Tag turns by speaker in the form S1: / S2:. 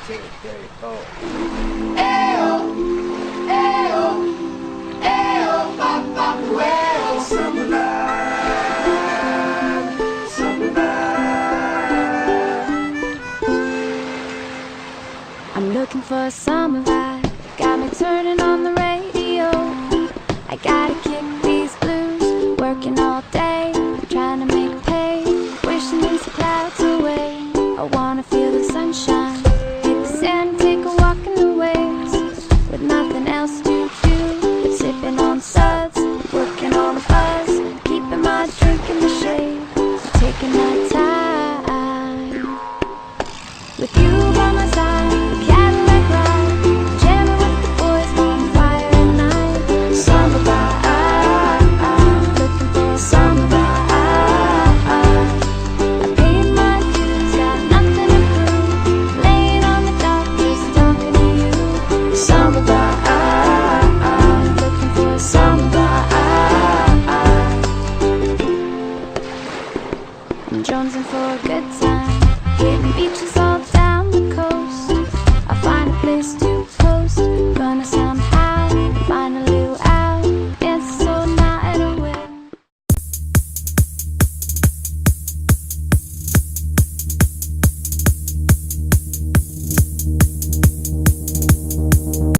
S1: 2, 3, 4.
S2: Ayo, ayo, ayo, papa, ayo, summer night, summer night.
S3: I'm looking for a summer vibe, got me turning on the radio. I gotta kick these blues, working all day, trying to make pay, wishing these clouds away. I wanna feel the sunshine, hit the sand, take a walk in the waves, with nothing else to do but sipping on suds, working on the buzz, keeping my drink in the shade, taking my time with you by my side. Cadillac ride, jamming with the boys, bonfire at night. Summer vibe, looking for a summer vibe. I paid my dues, got nothing to prove, laying on the dock, just talking to you. Summer vibe, looking for a summer vibe. I'm jonesing for a good time, hitting beaches all